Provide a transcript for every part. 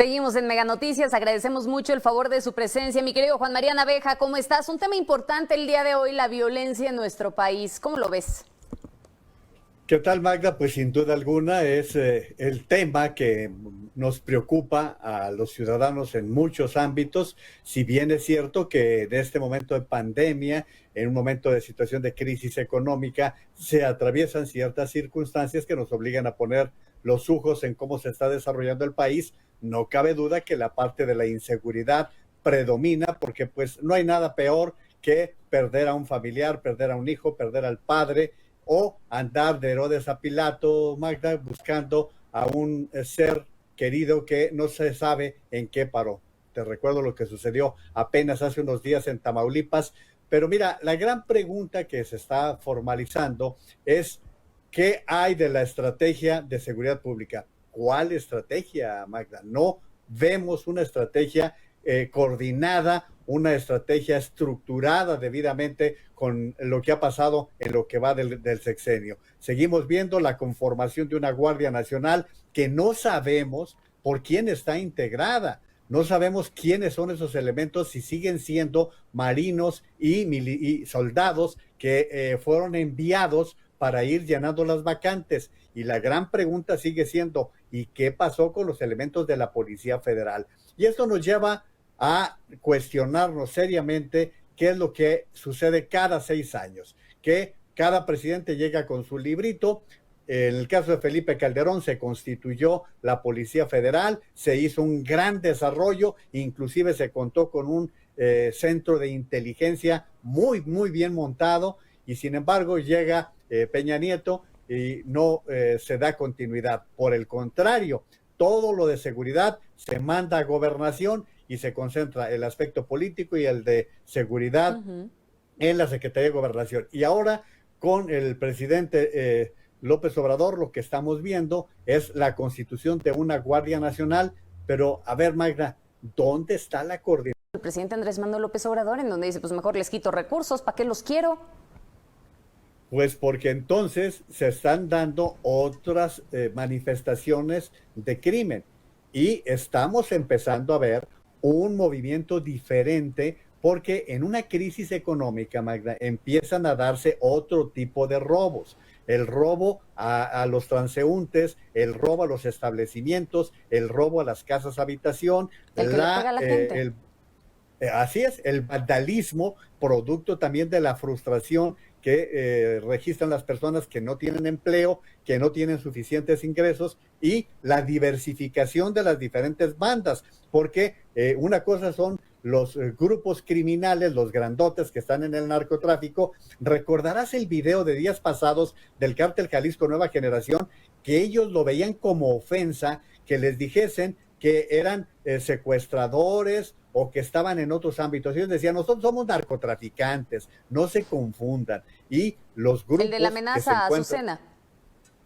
Seguimos en Mega Noticias, agradecemos mucho el favor de su presencia. Mi querido Juan María Naveja, ¿cómo estás? Un tema importante el día de hoy, la violencia en nuestro país. ¿Cómo lo ves? ¿Qué tal, Magda? Pues sin duda alguna es el tema que nos preocupa a los ciudadanos en muchos ámbitos, si bien es cierto que en este momento de pandemia, en un momento de situación de crisis económica, se atraviesan ciertas circunstancias que nos obligan a poner los ojos en cómo se está desarrollando el país. No cabe duda que la parte de la inseguridad predomina, porque pues no hay nada peor que perder a un familiar, perder a un hijo, perder al padre, o andar de Herodes a Pilato, Magda, buscando a un ser querido que no se sabe en qué paró. Te recuerdo lo que sucedió apenas hace unos días en Tamaulipas, pero mira, la gran pregunta que se está formalizando es: ¿qué hay de la estrategia de seguridad pública? ¿Cuál estrategia, Magda? No vemos una estrategia coordinada, una estrategia estructurada debidamente con lo que ha pasado en lo que va del sexenio. Seguimos viendo la conformación de una Guardia Nacional que no sabemos por quién está integrada. No sabemos quiénes son esos elementos, si siguen siendo marinos y soldados que fueron enviados para ir llenando las vacantes. Y la gran pregunta sigue siendo: ¿y qué pasó con los elementos de la Policía Federal? Y esto nos lleva a cuestionarnos seriamente qué es lo que sucede cada 6 años, que cada presidente llega con su librito. En el caso de Felipe Calderón se constituyó la Policía Federal, se hizo un gran desarrollo, inclusive se contó con un centro de inteligencia muy, muy bien montado, y sin embargo llega Peña Nieto y no se da continuidad. Por el contrario, todo lo de seguridad se manda a gobernación y se concentra el aspecto político y el de seguridad en la Secretaría de Gobernación. Y ahora con el presidente López Obrador, lo que estamos viendo es la constitución de una Guardia Nacional. Pero a ver, Magda, ¿dónde está la coordinación? El presidente Andrés Manuel López Obrador, en donde dice, pues mejor les quito recursos, ¿para qué los quiero? Pues porque entonces se están dando otras manifestaciones de crimen y estamos empezando a ver un movimiento diferente, porque en una crisis económica, Magda, empiezan a darse otro tipo de robos. El robo a los transeúntes, el robo a los establecimientos, el robo a las casas habitación, el que le pega a la gente. Así es, el vandalismo, producto también de la frustración que registran las personas que no tienen empleo, que no tienen suficientes ingresos, y la diversificación de las diferentes bandas, porque una cosa son los grupos criminales, los grandotes que están en el narcotráfico. Recordarás el video de días pasados del Cártel Jalisco Nueva Generación, que ellos lo veían como ofensa que les dijesen que eran secuestradores o que estaban en otros ámbitos. Ellos decían: nosotros somos narcotraficantes, no se confundan. Y los grupos... El de la amenaza a Azucena.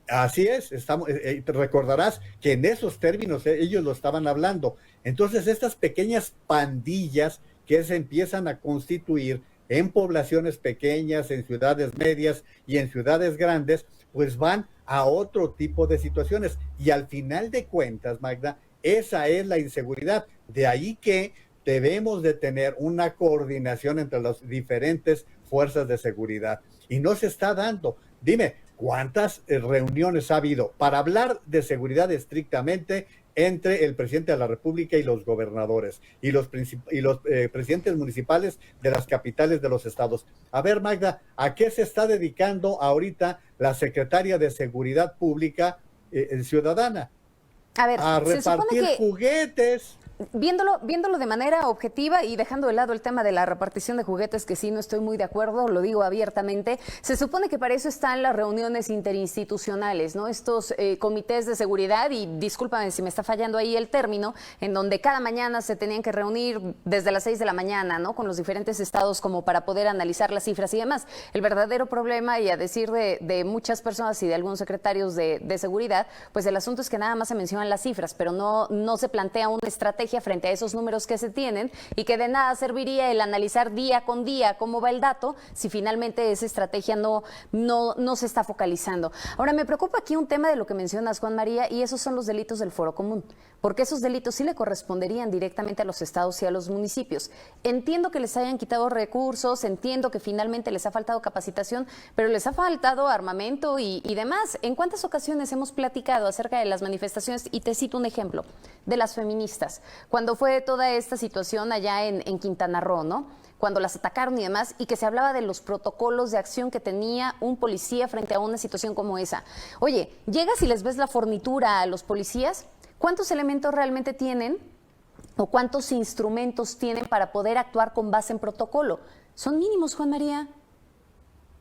Así es, te recordarás que en esos términos ellos lo estaban hablando. Entonces, estas pequeñas pandillas que se empiezan a constituir en poblaciones pequeñas, en ciudades medias y en ciudades grandes, pues van a otro tipo de situaciones. Y al final de cuentas, Magda, esa es la inseguridad. De ahí que debemos de tener una coordinación entre las diferentes fuerzas de seguridad. Y no se está dando. Dime, ¿cuántas reuniones ha habido para hablar de seguridad estrictamente entre el presidente de la República y los gobernadores y los presidentes municipales de las capitales de los estados? A ver, Magda, ¿a qué se está dedicando ahorita la secretaria de Seguridad Pública ciudadana? A ver, a repartir juguetes. Viéndolo de manera objetiva y dejando de lado el tema de la repartición de juguetes, que sí no estoy muy de acuerdo, lo digo abiertamente, se supone que para eso están las reuniones interinstitucionales, ¿no? Estos comités de seguridad, y discúlpame si me está fallando ahí el término, en donde cada mañana se tenían que reunir desde las 6 de la mañana, ¿no? Con los diferentes estados, como para poder analizar las cifras y demás. El verdadero problema, y a decir de muchas personas y de algunos secretarios de seguridad, pues el asunto es que nada más se mencionan las cifras, pero no se plantea una estrategia estrategia frente a esos números que se tienen y que de nada serviría el analizar día con día cómo va el dato si finalmente esa estrategia no se está focalizando. Ahora, me preocupa aquí un tema de lo que mencionas, Juan María, y esos son los delitos del Foro Común, porque esos delitos sí le corresponderían directamente a los estados y a los municipios. Entiendo que les hayan quitado recursos, entiendo que finalmente les ha faltado capacitación, pero les ha faltado armamento y demás. ¿En cuántas ocasiones hemos platicado acerca de las manifestaciones? Y te cito un ejemplo, de las feministas. Cuando fue toda esta situación allá en Quintana Roo, ¿no? Cuando las atacaron y demás, y que se hablaba de los protocolos de acción que tenía un policía frente a una situación como esa. Oye, llegas y les ves la fornitura a los policías, ¿cuántos elementos realmente tienen o cuántos instrumentos tienen para poder actuar con base en protocolo? Son mínimos, Juan María.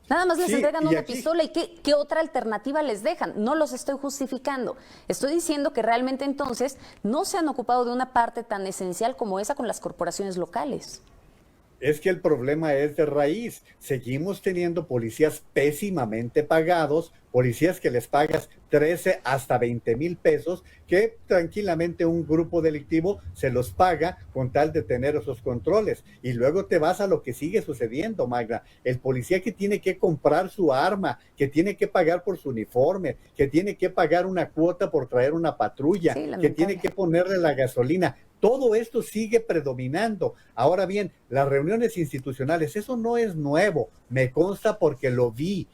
Nada más les entregan una pistola y ¿qué otra alternativa les dejan? No los estoy justificando. Estoy diciendo que realmente entonces no se han ocupado de una parte tan esencial como esa con las corporaciones locales. Es que el problema es de raíz. Seguimos teniendo policías pésimamente pagados, policías que les pagas 13 hasta 20 mil pesos, que tranquilamente un grupo delictivo se los paga con tal de tener esos controles. Y luego te vas a lo que sigue sucediendo, Magda. El policía que tiene que comprar su arma, que tiene que pagar por su uniforme, que tiene que pagar una cuota por traer una patrulla, que tiene que ponerle la gasolina. Todo esto sigue predominando. Ahora bien, las reuniones institucionales, eso no es nuevo, me consta porque lo vi.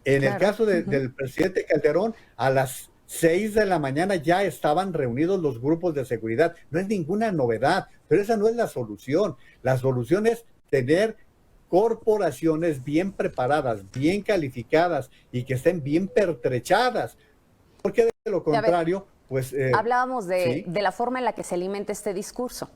En el caso del presidente Calderón, a las 6 de la mañana ya estaban reunidos los grupos de seguridad. No es ninguna novedad, pero esa no es la solución. La solución es tener corporaciones bien preparadas, bien calificadas y que estén bien pertrechadas, porque de lo contrario, pues... hablábamos de la forma en la que se alimenta este discurso.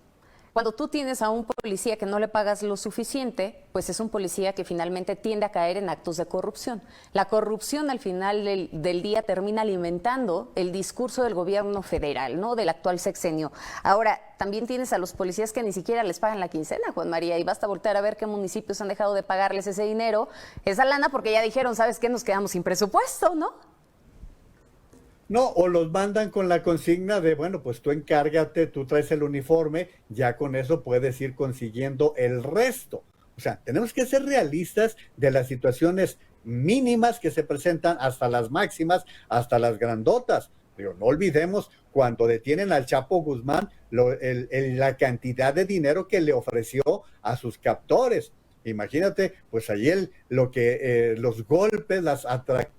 Cuando tú tienes a un policía que no le pagas lo suficiente, pues es un policía que finalmente tiende a caer en actos de corrupción. La corrupción al final del día termina alimentando el discurso del gobierno federal, ¿no? Del actual sexenio. Ahora, también tienes a los policías que ni siquiera les pagan la quincena, Juan María, y basta voltear a ver qué municipios han dejado de pagarles ese dinero, esa lana, porque ya dijeron, ¿sabes qué? Nos quedamos sin presupuesto, ¿no? No, o los mandan con la consigna de, bueno, pues tú encárgate, tú traes el uniforme, ya con eso puedes ir consiguiendo el resto. O sea, tenemos que ser realistas de las situaciones mínimas que se presentan hasta las máximas, hasta las grandotas. Pero no olvidemos cuando detienen al Chapo Guzmán, la cantidad de dinero que le ofreció a sus captores. Imagínate, pues ahí los golpes,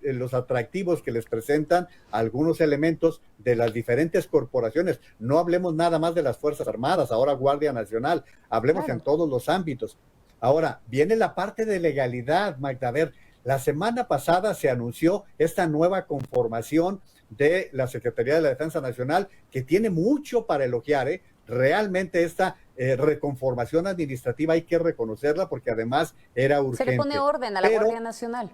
los atractivos que les presentan algunos elementos de las diferentes corporaciones. No hablemos nada más de las Fuerzas Armadas, ahora Guardia Nacional, hablemos en todos los ámbitos. Ahora, viene la parte de legalidad, Magda. A ver, la semana pasada se anunció esta nueva conformación de la Secretaría de la Defensa Nacional, que tiene mucho para elogiar, ¿eh? Realmente esta reconformación administrativa hay que reconocerla porque además era urgente. Se le pone orden a la Guardia Nacional.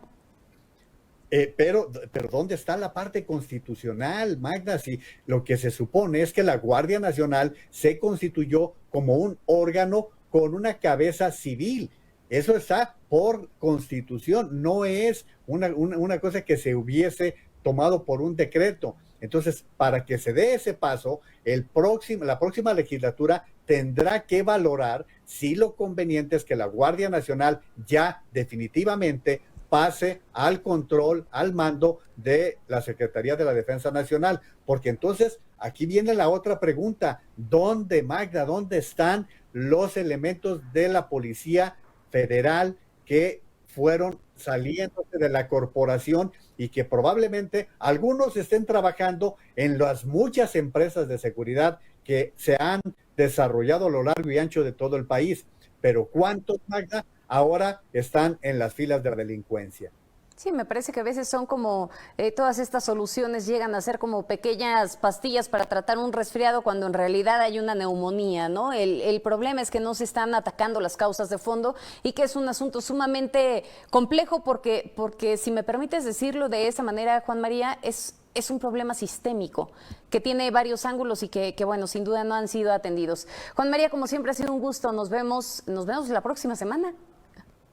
Pero ¿dónde está la parte constitucional, Magda? Si lo que se supone es que la Guardia Nacional se constituyó como un órgano con una cabeza civil. Eso está por constitución, no es una cosa que se hubiese tomado por un decreto. Entonces, para que se dé ese paso, la próxima legislatura tendrá que valorar si lo conveniente es que la Guardia Nacional ya definitivamente pase al control, al mando de la Secretaría de la Defensa Nacional, porque entonces aquí viene la otra pregunta: ¿dónde, Magda, dónde están los elementos de la Policía Federal que fueron saliéndose de la corporación y que probablemente algunos estén trabajando en las muchas empresas de seguridad que se han desarrollado a lo largo y ancho de todo el país? Pero ¿cuántos, Magda, ahora están en las filas de la delincuencia? Sí, me parece que a veces son como todas estas soluciones llegan a ser como pequeñas pastillas para tratar un resfriado cuando en realidad hay una neumonía, ¿no? El problema es que no se están atacando las causas de fondo y que es un asunto sumamente complejo porque si me permites decirlo de esa manera, Juan María, es un problema sistémico que tiene varios ángulos y que, bueno, sin duda no han sido atendidos. Juan María, como siempre ha sido un gusto. Nos vemos la próxima semana.